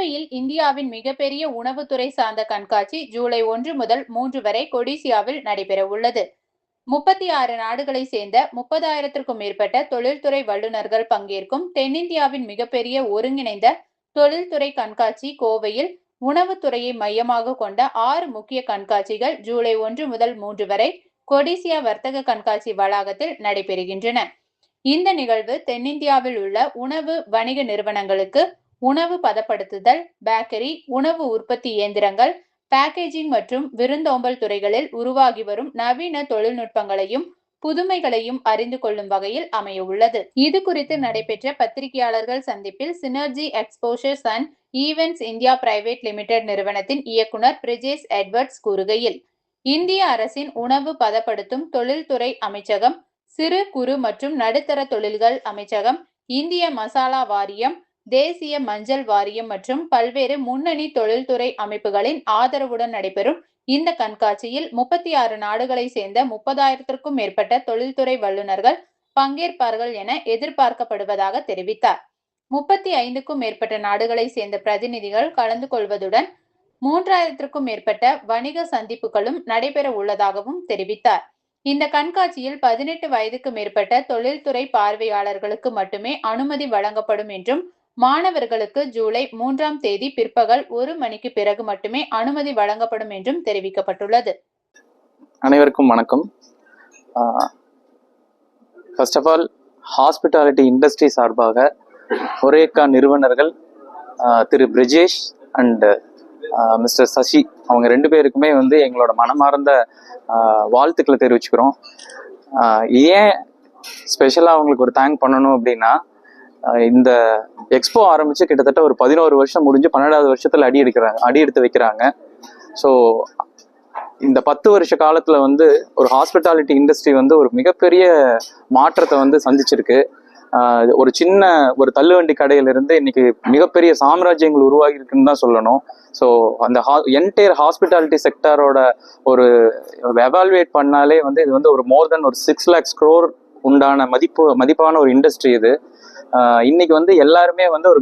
கோவையில் இந்தியாவின் மிகப்பெரிய உணவுத்துறை சார்ந்த கண்காட்சி ஜூலை 1 முதல் 3 வரை கொடிசியாவில் நடைபெற உள்ளது. 36 நாடுகளை சேர்ந்த 30,000க்கும் மேற்பட்ட தொழில்துறை வல்லுநர்கள் பங்கேற்கும் தென்னிந்தியாவின் மிகப்பெரிய ஒருங்கிணைந்த தொழில்துறை கண்காட்சி கோவையில் உணவுத்துறையை மையமாக கொண்ட 6 முக்கிய கண்காட்சிகள் ஜூலை 1 முதல் 3 வரை கொடிசியா வர்த்தக கண்காட்சி வளாகத்தில் நடைபெறுகின்றன. இந்த நிகழ்வு தென்னிந்தியாவில் உள்ள உணவு வணிக நிறுவனங்களுக்கு உணவு பதப்படுத்துதல், பேக்கரி, உணவு உற்பத்தி இயந்திரங்கள், பேக்கேஜிங் மற்றும் விருந்தோம்பல் துறைகளில் உருவாகி வரும் நவீன தொழில்நுட்பங்களையும் புதுமைகளையும் அறிந்து கொள்ளும் வகையில் அமைய உள்ளது. இது குறித்து நடைபெற்ற பத்திரிகையாளர்கள் சந்திப்பில் synergy exposures and events India private limited நிறுவனத்தின் இயக்குனர் பிரிஜேஷ் எட்வர்ட்ஸ் கூறுகையில், இந்திய அரசின் உணவு பதப்படுத்தும் தொழில்துறை அமைச்சகம், சிறு குறு மற்றும் நடுத்தர தொழில்கள் அமைச்சகம், இந்திய மசாலா வாரியம், தேசிய மஞ்சள் வாரியம் மற்றும் பல்வேறு முன்னணி தொழில்துறை அமைப்புகளின் ஆதரவுடன் நடைபெறும் இந்த கண்காட்சியில் 36 நாடுகளை சேர்ந்த 30,000க்கும் மேற்பட்ட தொழில்துறை வல்லுநர்கள் பங்கேற்பார்கள் என எதிர்பார்க்கப்படுவதாக தெரிவித்தார். 35க்கும் மேற்பட்ட நாடுகளை சேர்ந்த பிரதிநிதிகள் கலந்து கொள்வதுடன் 3,000க்கும் மேற்பட்ட வணிக சந்திப்புகளும் நடைபெற உள்ளதாகவும் தெரிவித்தார். இந்த கண்காட்சியில் 18 வயதுக்கு மேற்பட்ட தொழில்துறை பார்வையாளர்களுக்கு மட்டுமே அனுமதி வழங்கப்படும் என்றும், மாணவர்களுக்கு ஜூலை 3ஆம் தேதி பிற்பகல் 1 மணிக்கு பிறகு மட்டுமே அனுமதி வழங்கப்படும் என்றும் தெரிவிக்கப்பட்டுள்ளது. அனைவருக்கும் வணக்கம். First of all, hospitality industry சார்பாக ஹோரேகா நிறுவனர்கள் திரு பிரிஜேஷ் அண்ட் மிஸ்டர் சசி அவங்க 2 பேருக்குமே எங்களோட மனமார்ந்த வாழ்த்துக்களை தெரிவிச்சுக்கிறோம். ஏன் ஸ்பெஷலாக அவங்களுக்கு ஒரு தேங்க் பண்ணணும் அப்படின்னா, இந்த எக்ஸ்போ ஆரம்பிச்சு கிட்டத்தட்ட ஒரு 11 வருஷம் முடிஞ்சு 12வது வருஷத்துல அடி எடுத்து வைக்கிறாங்க. ஸோ இந்த 10 வருஷ காலத்துல ஒரு ஹாஸ்பிட்டாலிட்டி இண்டஸ்ட்ரி ஒரு மிகப்பெரிய மாற்றத்தை சந்திச்சிருக்கு. ஒரு சின்ன ஒரு தள்ளுவண்டி கடையிலிருந்து இன்னைக்கு மிகப்பெரிய சாம்ராஜ்யங்கள் உருவாகி இருக்குன்னு தான் சொல்லணும். ஸோ அந்த என்டையர் ஹாஸ்பிட்டாலிட்டி செக்டரோட ஒரு எவாலுவேட் பண்ணாலே இது ஒரு மோர் தென் ஒரு 6 lakhs crore உண்டான மதிப்பான ஒரு இண்டஸ்ட்ரி இது. இன்னைக்கு எல்லாருமே ஒரு